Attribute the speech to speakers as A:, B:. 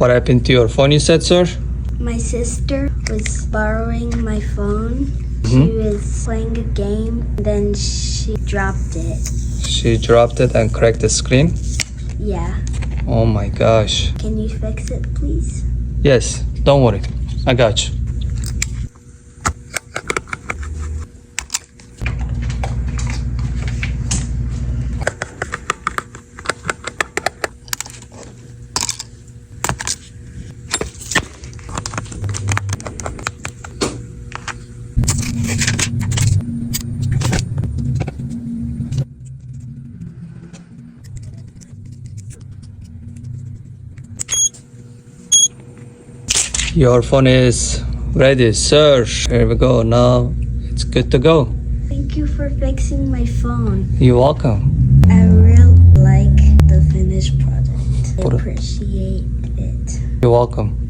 A: What happened to your phone, you said, sir?
B: My sister was borrowing my phone. She was playing a game, then she dropped it.
A: She dropped it and cracked the screen?
B: Yeah.
A: Oh my gosh.
B: Can you fix it, please?
A: Yes, don't worry. I got you. Your phone is ready, sir. Here we go. Now it's good to go.
B: Thank you for fixing my phone.
A: You're welcome.
B: I really like the finished product. I appreciate it.
A: You're welcome.